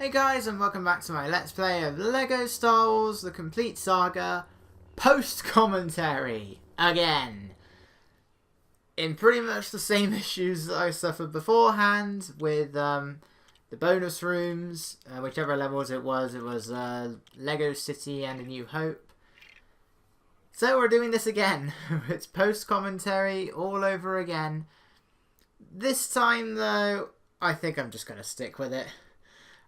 Hey guys, and welcome back to my Let's Play of LEGO Star Wars The Complete Saga post-commentary again. In pretty much the same issues that I suffered beforehand with the bonus rooms, whichever levels it was Lego City and A New Hope. So we're doing this again. It's post-commentary all over again. This time though, I think I'm just going to stick with it.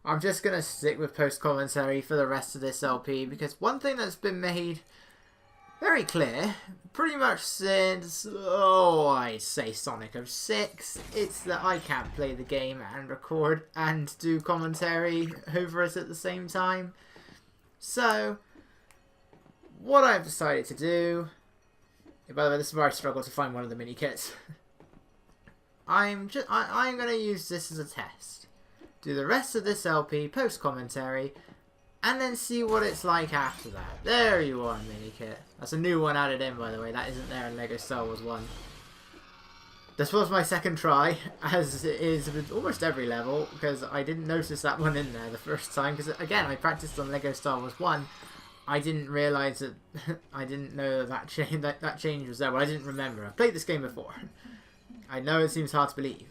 I'm just going to stick with post-commentary for the rest of this LP, because one thing that's been made very clear, pretty much since, I'd say Sonic 06, it's that I can't play the game and record and do commentary over it at the same time. So, what I've decided to do, by the way, this is where I struggle to find one of the mini kits. I'm going to use this as a test. Do the rest of this LP post-commentary, and then see what it's like after that. There you are, mini kit. That's a new one added in, by the way. That isn't there in LEGO Star Wars 1. This was my second try, as it is with almost every level, because I didn't notice that one in there the first time, because again, I practiced on LEGO Star Wars 1. I didn't realise that, I didn't know that change was there. Well, I didn't remember. I've played this game before. I know it seems hard to believe,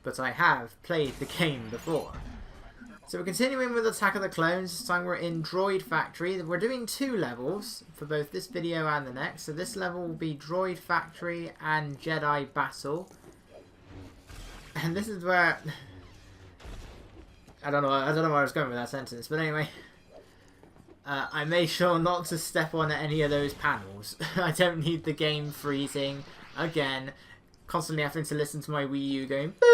but I have played the game before. So we're continuing with Attack of the Clones. This time we're in Droid Factory. We're doing 2 levels for both this video and the next. So this level will be Droid Factory and Jedi Battle. And this is where I don't know where I was going with that sentence, but anyway. I made sure not to step on any of those panels. I don't need the game freezing again, constantly having to listen to my Wii U going boo!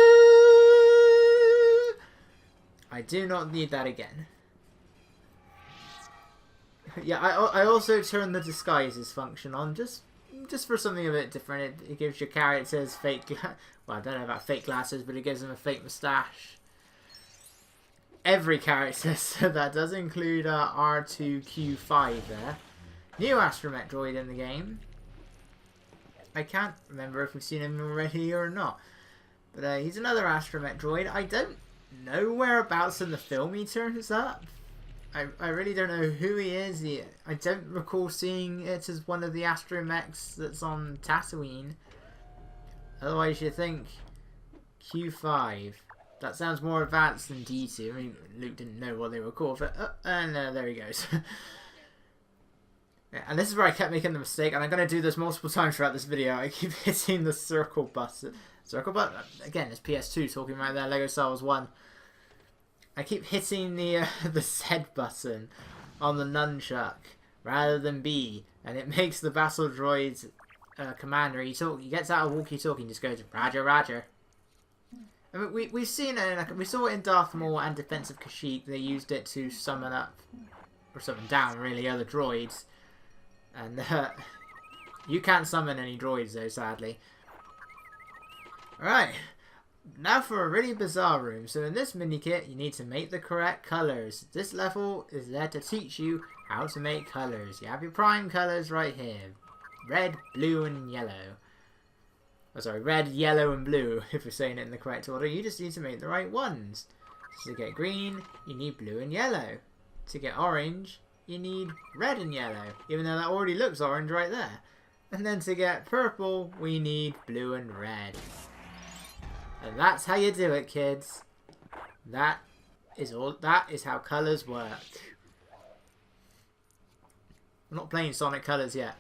I do not need that again. Yeah, I also turned the disguises function on just for something a bit different. It gives your characters fake well, I don't know about fake glasses, but it gives them a fake moustache. Every character, so that does include R2-Q5 there. New astromech droid in the game. I can't remember if we've seen him already or not. But he's another astromech droid. I don't know whereabouts in the film he turns up. I really don't know who he is. I don't recall seeing it as one of the astromechs that's on Tatooine. Otherwise you think Q5. That sounds more advanced than D2. I mean, Luke didn't know what they were called, but and there he goes. Yeah, and this is where I kept making the mistake, and I'm going to do this multiple times throughout this video. I keep hitting the circle button. Circle button? Again, it's PS2 talking about that LEGO Star Wars 1. I keep hitting the Z button on the nunchuck rather than B, and it makes the battle droid commander, he gets out a walkie-talkie and just goes, Roger, Roger. I mean, we've seen it, we saw it in Darth Maul and Defense of Kashyyyk. They used it to summon up, or summon down really, other droids. And you can't summon any droids though, sadly. Alright, now for a really bizarre room. So in this mini kit, you need to make the correct colours. This level is there to teach you how to make colours. You have your prime colours right here. Red, blue and yellow. Oh, sorry, red, yellow and blue, if we're saying it in the correct order. You just need to make the right ones. So to get green, you need blue and yellow. To get orange, you need red and yellow, even though that already looks orange right there. And then to get purple, we need blue and red. And that's how you do it, kids. That is how colours work. I'm not playing Sonic Colours yet.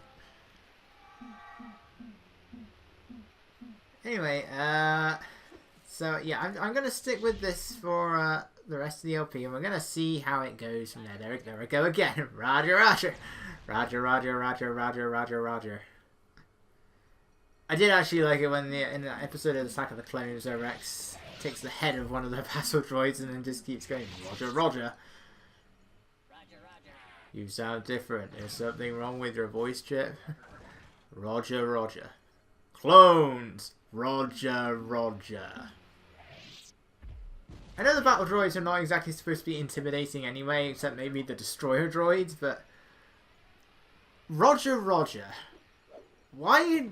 Anyway, so yeah, I'm going to stick with this for the rest of the LP, and we're going to see how it goes from there. There we go again. Roger, Roger. Roger, Roger, Roger, Roger, Roger, Roger. I did actually like it when in the episode of Attack of the Clones, Rex takes the head of one of the battle droids and then just keeps going, Roger, Roger. Roger, Roger. You sound different. There's something wrong with your voice chip. Roger, Roger. Clones! Roger, Roger. I know the battle droids are not exactly supposed to be intimidating anyway, except maybe the destroyer droids, but Roger, Roger. Why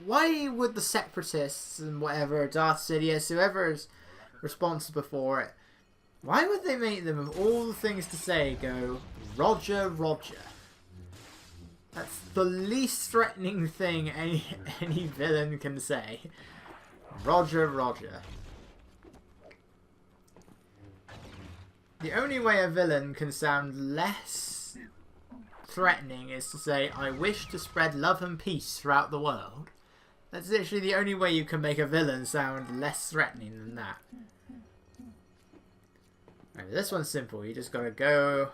would the separatists and whatever, Darth Sidious, whoever's responsible for it. Why would they make them, of all the things to say, go, Roger, Roger? That's the least threatening thing any villain can say. Roger, Roger. The only way a villain can sound less threatening is to say, I wish to spread love and peace throughout the world. That's literally the only way you can make a villain sound less threatening than that. Right, this one's simple. You just gotta go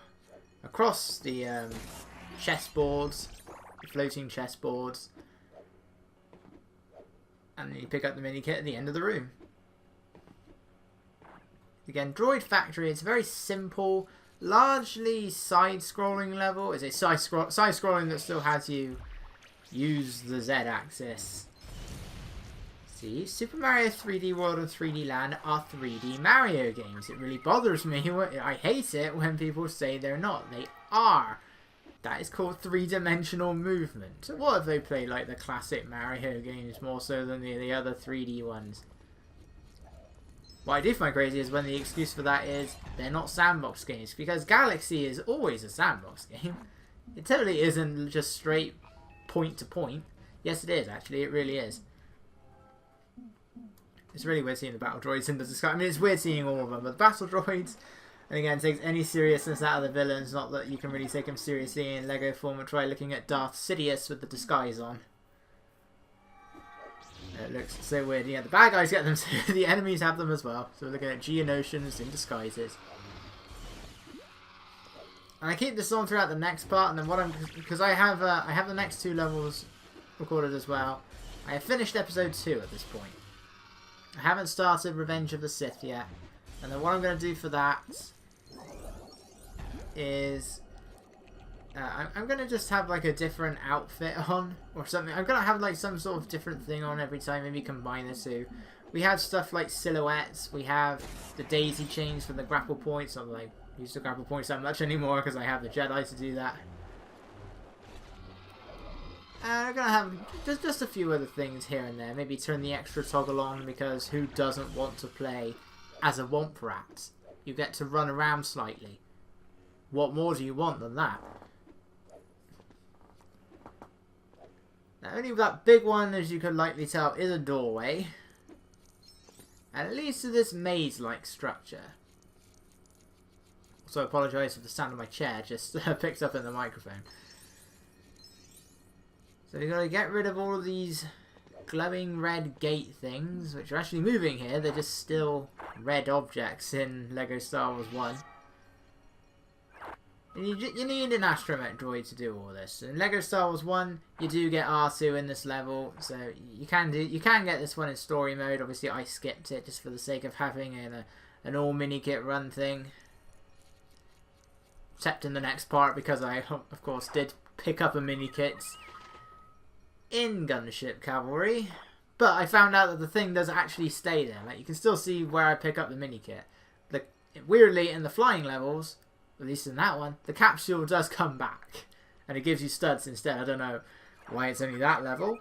across the chessboards, floating chessboards, and then you pick up the mini kit at the end of the room. Again, Droid Factory, it's a very simple, largely side-scrolling level. It's a side-scrolling that still has you use the Z-axis. See, Super Mario 3D World and 3D Land are 3D Mario games. It really bothers me. I hate it when people say they're not. They are. That is called three-dimensional movement. So what if they play like the classic Mario games more so than the other 3D ones? What I do find crazy is when the excuse for that is they're not sandbox games, because Galaxy is always a sandbox game. It totally isn't just straight point to point. Yes, it is, actually. It really is. It's really weird seeing the battle droids in the disguise. I mean, it's weird seeing all of them, but the battle droids, and again, takes any seriousness out of the villains. Not that you can really take them seriously in Lego form, or try looking at Darth Sidious with the disguise on. It looks so weird. Yeah, the bad guys get them, so the enemies have them as well. So we're looking at Geonosians in disguises. And I keep this on throughout the next part, and then what because I have the next 2 levels recorded as well. I have finished episode 2 at this point. I haven't started Revenge of the Sith yet, and then what I'm going to do for that is I'm going to just have like a different outfit on or something. I'm going to have like some sort of different thing on every time, maybe combine the two. We have stuff like silhouettes, we have the daisy chains for the grapple points. Not that I use the grapple points that much anymore because I have the Jedi to do that. I'm going to have just a few other things here and there. Maybe turn the extra toggle on, because who doesn't want to play as a Womp Rat? You get to run around slightly. What more do you want than that? Now, only that big one, as you can likely tell, is a doorway. And it leads to this maze-like structure. Also, I apologise if the sound of my chair just picks up in the microphone. So we've got to get rid of all of these glowing red gate things, which are actually moving here. They're just still red objects in LEGO Star Wars 1. And you need an astromech droid to do all this. In LEGO Star Wars 1, you do get R2 in this level, so you can get this one in story mode. Obviously, I skipped it just for the sake of having an all mini kit run thing. Except in the next part, because I, of course, did pick up a mini kit in Gunship Cavalry, but I found out that the thing does actually stay there. Like, you can still see where I pick up the mini kit. Weirdly, in the flying levels, at least in that one, the capsule does come back, and it gives you studs instead. I don't know why it's only that level,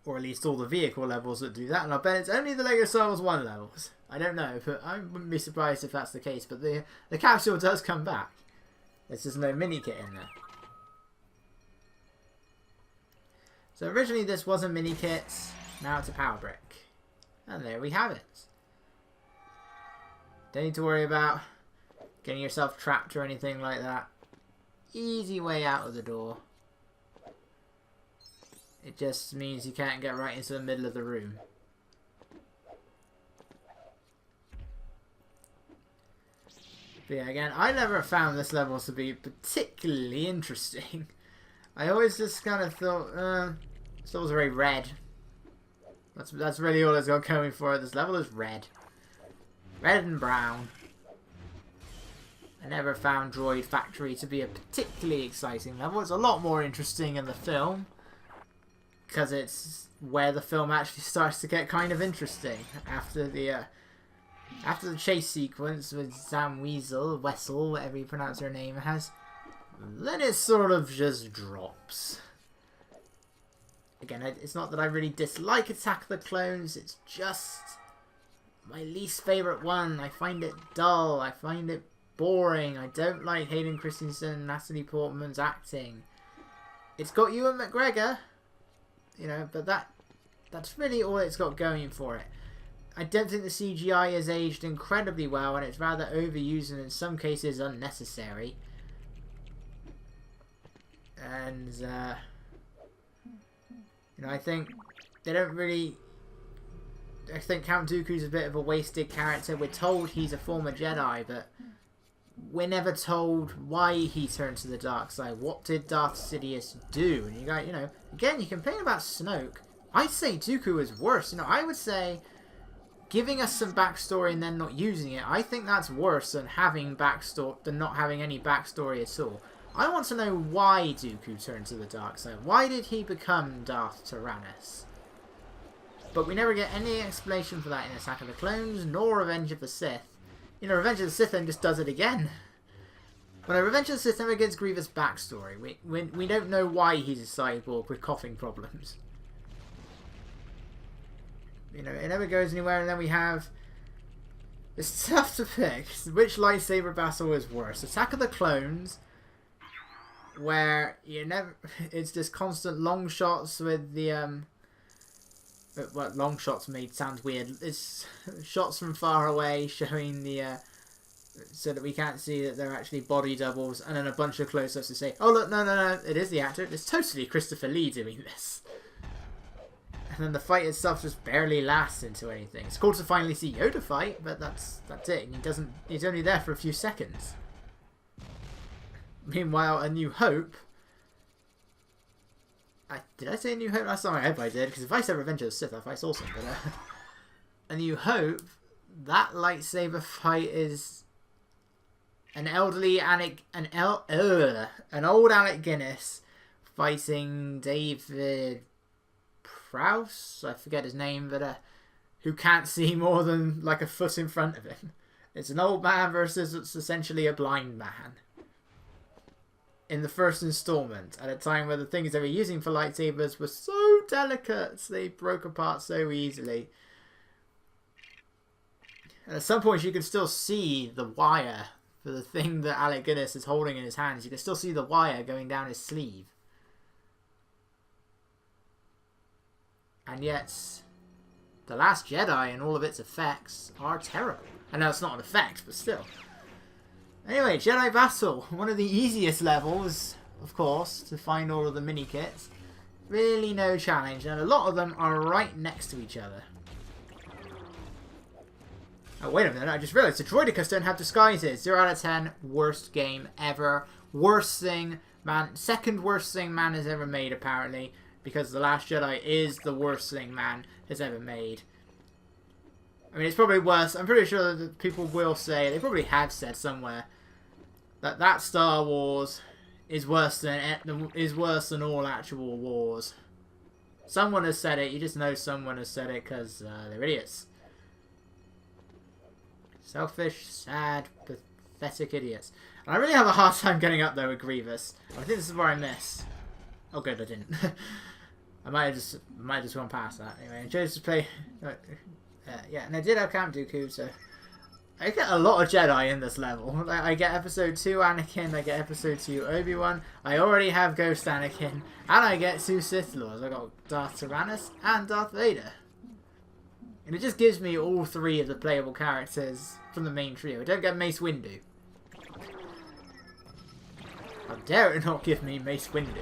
or at least all the vehicle levels that do that, and I bet it's only the LEGO Star Wars 1 levels. I don't know, but I wouldn't be surprised if that's the case. But the capsule does come back. There's just no mini kit in there. So originally this was a mini kit, now it's a power brick. And there we have it. Don't need to worry about getting yourself trapped or anything like that. Easy way out of the door. It just means you can't get right into the middle of the room. But yeah, again, I never found this level to be particularly interesting. I always just kind of thought, this level's very red. That's really all it's got going for it. This level is red. Red and brown. I never found Droid Factory to be a particularly exciting level. It's a lot more interesting in the film, because it's where the film actually starts to get kind of interesting after the chase sequence with Sam Wessel, whatever you pronounce her name as. Then it sort of just drops. Again, it's not that I really dislike Attack of the Clones, it's just my least favourite one. I find it dull. I find it boring. I don't like Hayden Christensen and Natalie Portman's acting. It's got Ewan McGregor, you know, but that's really all it's got going for it. I don't think the CGI has aged incredibly well, and it's rather overused and in some cases unnecessary. And, you know, I think they don't really... I think Count Dooku's a bit of a wasted character. We're told he's a former Jedi, but we're never told why he turned to the dark side. What did Darth Sidious do? And you got, you know, again, you complain about Snoke. I'd say Dooku is worse. You know, I would say giving us some backstory and then not using it, I think that's worse than having backstory, than not having any backstory at all. I want to know why Dooku turned to the dark side. Why did he become Darth Tyrannus? But we never get any explanation for that in Attack of the Clones, nor Revenge of the Sith. You know, Revenge of the Sith then just does it again. But Revenge of the Sith never gives Grievous backstory. We don't know why he's a cyborg with coughing problems. You know, it never goes anywhere, and then we have... It's tough to pick. Which lightsaber battle is worse? Attack of the Clones, where you never... It's just constant long shots with the... Well, long shots made sound weird. It's shots from far away showing the... so that we can't see that they're actually body doubles, and then a bunch of close-ups to say, oh look, no, it is the actor. It's totally Christopher Lee doing this. And then the fight itself just barely lasts into anything. It's cool to finally see Yoda fight, but that's it. And he's only there for a few seconds. Meanwhile, A New Hope... did I say A New Hope last time? I hope I did, because if I said Revenge of the Sith, I saw something. A New Hope, that lightsaber fight is an elderly an old Alec Guinness fighting David Prowse, I forget his name, but who can't see more than like a foot in front of him. It's an old man versus it's essentially a blind man. In the first installment, at a time where the things they were using for lightsabers were so delicate, they broke apart so easily. And at some points you can still see the wire for the thing that Alec Guinness is holding in his hands. You can still see the wire going down his sleeve. And yet, The Last Jedi and all of its effects are terrible. I know it's not an effect, but still. Anyway, Jedi Battle. One of the easiest levels, of course, to find all of the mini-kits. Really no challenge, and a lot of them are right next to each other. Oh, wait a minute, I just realised the Droidicus don't have disguises. 0 out of 10, worst game ever. Worst thing, man, second worst thing man has ever made, apparently. Because The Last Jedi is the worst thing man has ever made. I mean, it's probably worse. I'm pretty sure that people will say, they probably have said somewhere, that Star Wars is worse than all actual wars. Someone has said it. You just know someone has said it because they're idiots. Selfish, sad, pathetic idiots. And I really have a hard time getting up there with Grievous. I think this is where I miss. Oh, good, I didn't. I might have just gone past that. Anyway, I chose to play. Yeah, and I did have Count Dooku, so I get a lot of Jedi in this level. I get Episode 2 Anakin, I get Episode 2 Obi-Wan, I already have Ghost Anakin, and I get 2 Sith Lords. I got Darth Tyrannus and Darth Vader. And it just gives me all 3 of the playable characters from the main trio. I don't get Mace Windu. How dare it not give me Mace Windu?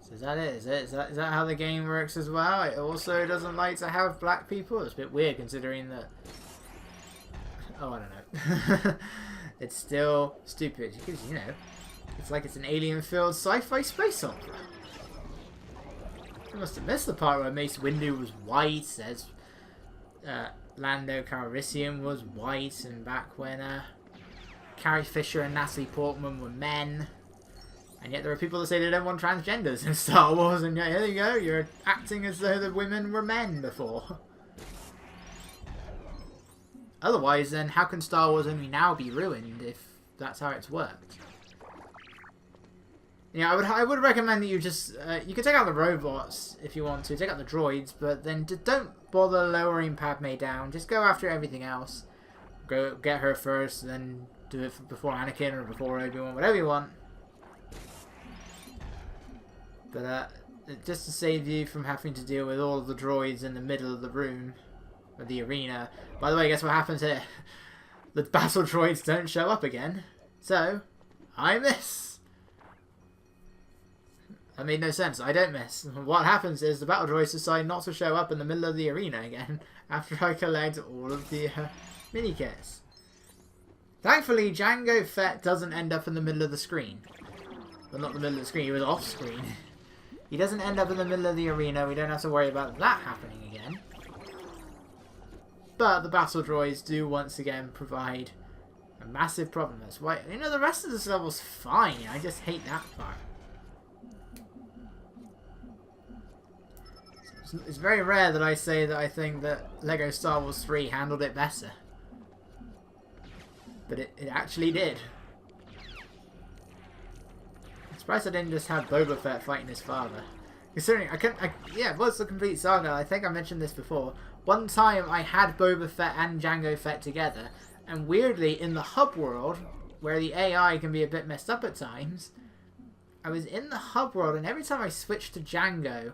So is that it? Is that how the game works as well? It also doesn't like to have black people? It's a bit weird considering that... Oh, I don't know. It's still stupid because, you know, it's like it's an alien-filled sci-fi space opera. I must have missed the part where Mace Windu was white, as Lando Calrissian was white, and back when Carrie Fisher and Natalie Portman were men. And yet there are people that say they don't want transgenders in Star Wars, and yet here you go, you're acting as though the women were men before. Otherwise, then, how can Star Wars only now be ruined if that's how it's worked? Yeah, I would recommend that you just you can take out the robots if you want to, take out the droids, but then don't bother lowering Padme down. Just go after everything else. Go get her first, then do it before Anakin or before Obi-Wan, whatever you want. But just to save you from having to deal with all of the droids in the middle of the room, or the arena. By the way, guess what happens here? The battle droids don't show up again. So, I miss. That made no sense. I don't miss. What happens is the battle droids decide not to show up in the middle of the arena again after I collect all of the mini kits. Thankfully, Jango Fett doesn't end up in the middle of the screen. Well, not the middle of the screen, he was off screen. He doesn't end up in the middle of the arena. We don't have to worry about that happening again. But the battle droids do once again provide a massive problem. That's why, you know, the rest of this level's fine. I just hate that part. It's very rare that I say that I think that LEGO Star Wars 3 handled it better. But it actually did. I'm surprised I didn't just have Boba Fett fighting his father. Considering, yeah, it was the complete saga. I think I mentioned this before. One time I had Boba Fett and Jango Fett together, and weirdly, in the hub world, where the AI can be a bit messed up at times, I was in the hub world, and every time I switched to Jango,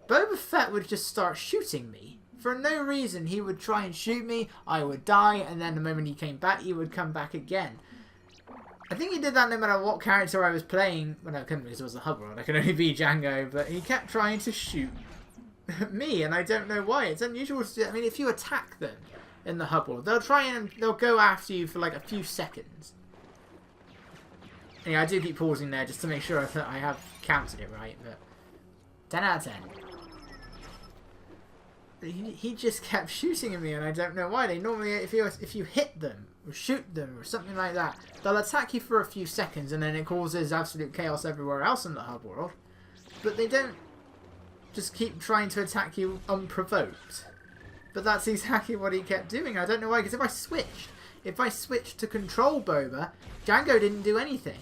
Boba Fett would just start shooting me. For no reason, he would try and shoot me, I would die, and then the moment he came back, he would come back again. I think he did that no matter what character I was playing. Well, no, I couldn't because it was the hub world. I could only be Jango, but he kept trying to shoot me, and I don't know why. It's unusual to do. I mean, if you attack them in the hub world, they'll go after you for like a few seconds. Yeah, I do keep pausing there just to make sure that I have counted it right, but 10 out of 10. He just kept shooting at me, and I don't know why. They normally, if you hit them or shoot them or something like that, they'll attack you for a few seconds, and then it causes absolute chaos everywhere else in the hub world. But they don't just keep trying to attack you unprovoked. But that's exactly what he kept doing. I don't know why, because if I switched to control Boba, Jango didn't do anything.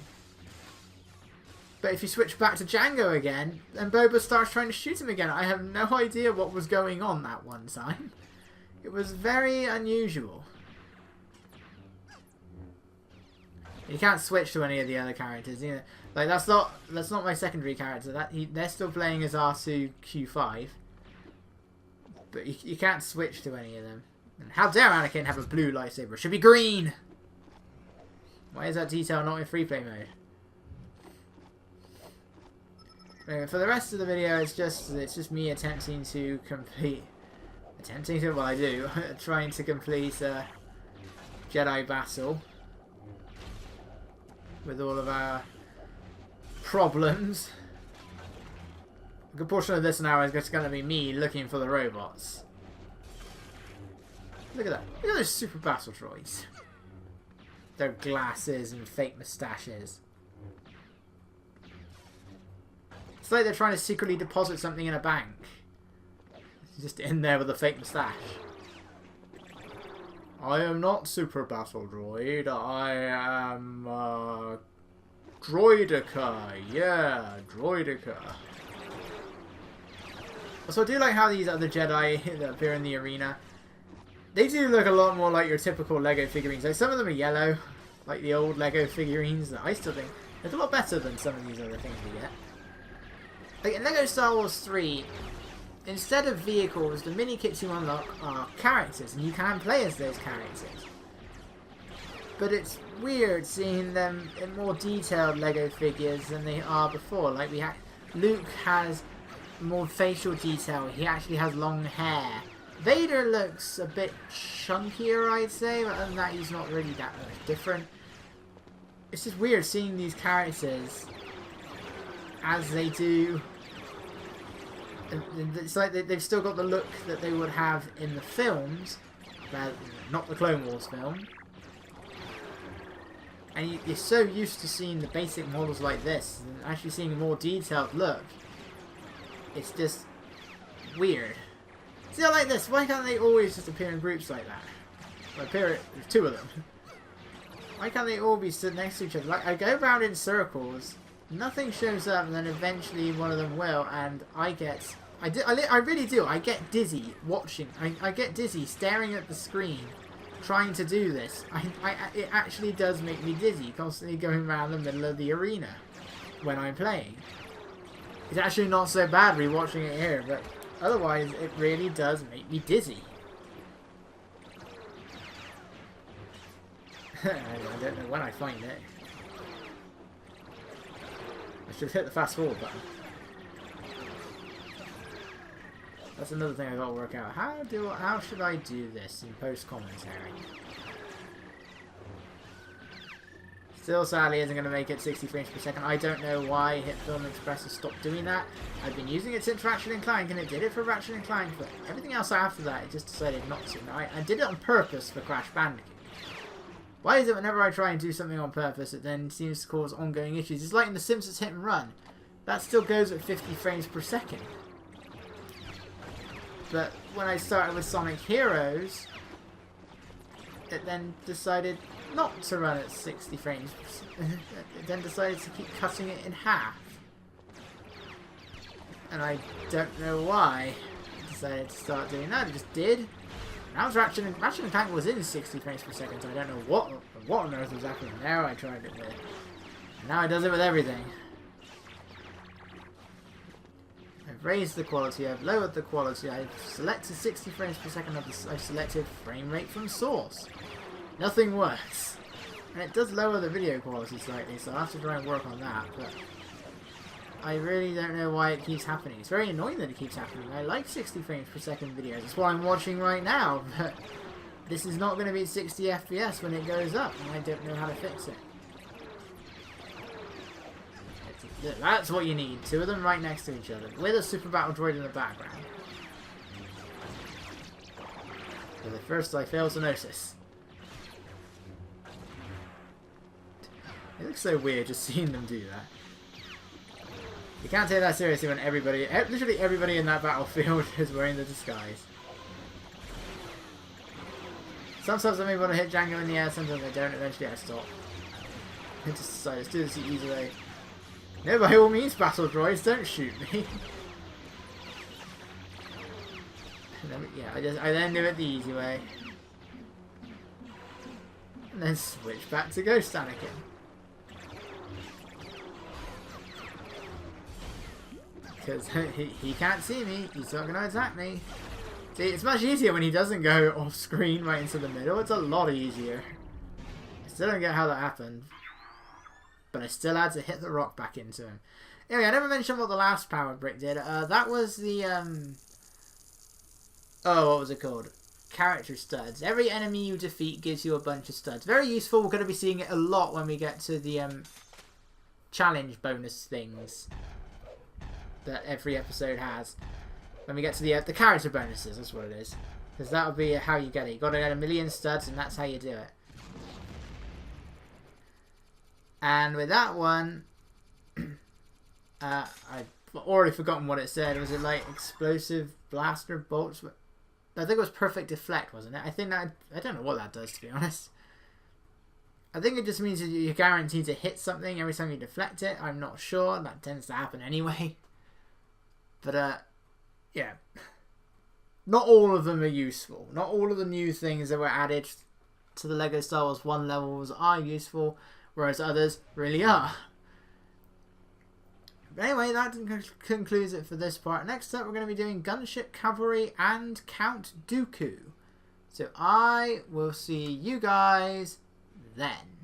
But if you switch back to Jango again, then Boba starts trying to shoot him again. I have no idea what was going on that one time. It was very unusual. You can't switch to any of the other characters. You know, like that's not my secondary character. They're still playing as R2-Q5, but you can't switch to any of them. And how dare Anakin have a blue lightsaber? It should be green. Why is that detail not in free play mode? Anyway, for the rest of the video, it's just me attempting to complete, well, I do, trying to complete Jedi battle with all of our problems. A good portion of this now is just going to be me looking for the robots. Look at that! Look at those super battle droids. Their glasses and fake moustaches. It's like they're trying to secretly deposit something in a bank. It's just in there with a fake moustache. I am not Super Battle Droid. I am Droidica. Yeah, Droidica. So I do like how these other Jedi that appear in the arena, they do look a lot more like your typical LEGO figurines. Like some of them are yellow, like the old LEGO figurines that I still think look a lot better than some of these other things we get. Like in LEGO Star Wars 3, instead of vehicles, the mini kits you unlock are characters, and you can play as those characters. But it's weird seeing them in more detailed LEGO figures than they are before. Like Luke has more facial detail. He actually has long hair. Vader looks a bit chunkier, I'd say, but other than that, he's not really that much different. It's just weird seeing these characters as they do. It's like they've still got the look that they would have in the films, not the Clone Wars film. And you're so used to seeing the basic models like this, and actually seeing a more detailed look. It's just weird. See, I like this. Why can't they always just appear in groups like that? Well, there's two of them. Why can't they all be stood next to each other? Like, I go around in circles, nothing shows up, and then eventually one of them will, and I really do. I get dizzy watching. I get dizzy staring at the screen, trying to do this. It actually does make me dizzy, constantly going around the middle of the arena when I'm playing. It's actually not so bad rewatching it here, but otherwise it really does make me dizzy. I don't know when I find it. I should hit the fast forward button. That's another thing I gotta work out. How should I do this in post commentary? Still, sadly, isn't going to make it 60 frames per second. I don't know why Hit Film Express has stopped doing that. I've been using it since Ratchet & Clank, and it did it for Ratchet & Clank, but everything else after that, it just decided not to. Now, I did it on purpose for Crash Bandicoot. Why is it whenever I try and do something on purpose, it then seems to cause ongoing issues? It's like in The Simpsons Hit and Run. That still goes at 50 frames per second. But when I started with Sonic Heroes, it then decided not to run at 60 frames. It then decided to keep cutting it in half. And I don't know why it decided to start doing that. It just did. Now Ratchet & Clank was in 60 frames per second, so I don't know what on earth was happening there. I tried it with. And now it does it with everything. I've raised the quality, I've lowered the quality, I've selected 60 frames per second, I've selected frame rate from source. Nothing works. And it does lower the video quality slightly, so I'll have to try and work on that, but I really don't know why it keeps happening. It's very annoying that it keeps happening. I like 60 frames per second videos. That's what I'm watching right now, but this is not going to be 60 FPS when it goes up, and I don't know how to fix it. That's what you need. Two of them right next to each other, with a Super Battle Droid in the background. But at first I failed to notice. It looks so weird just seeing them do that. You can't take that seriously when literally everybody in that battlefield is wearing the disguise. Sometimes I may want to hit Django in the air, sometimes I don't, eventually I stop. I just decide, let's do this the easy way. No, by all means, battle droids, don't shoot me. Yeah, I then do it the easy way. And then switch back to Ghost Anakin. Because he can't see me, he's not going to attack me. See, it's much easier when he doesn't go off screen right into the middle. It's a lot easier. I still don't get how that happened. But I still had to hit the rock back into him. Anyway, I never mentioned what the last power brick did. That was the, oh, what was it called? Character studs. Every enemy you defeat gives you a bunch of studs. Very useful. We're going to be seeing it a lot when we get to the, challenge bonus things that every episode has. When we get to the character bonuses, that's what it is. Because that'll be how you get it. You've got to get 1,000,000 studs, and that's how you do it. And with that one, I've already forgotten what it said. Was it like explosive blaster bolts? I think it was perfect deflect, wasn't it? I don't know what that does, to be honest. I think it just means that you're guaranteed to hit something every time you deflect it. I'm not sure. That tends to happen anyway. But, yeah. Not all of them are useful. Not all of the new things that were added to the LEGO Star Wars 1 levels are useful, whereas others really are. But anyway, that concludes it for this part. Next up, we're going to be doing Gunship Cavalry and Count Dooku. So I will see you guys then.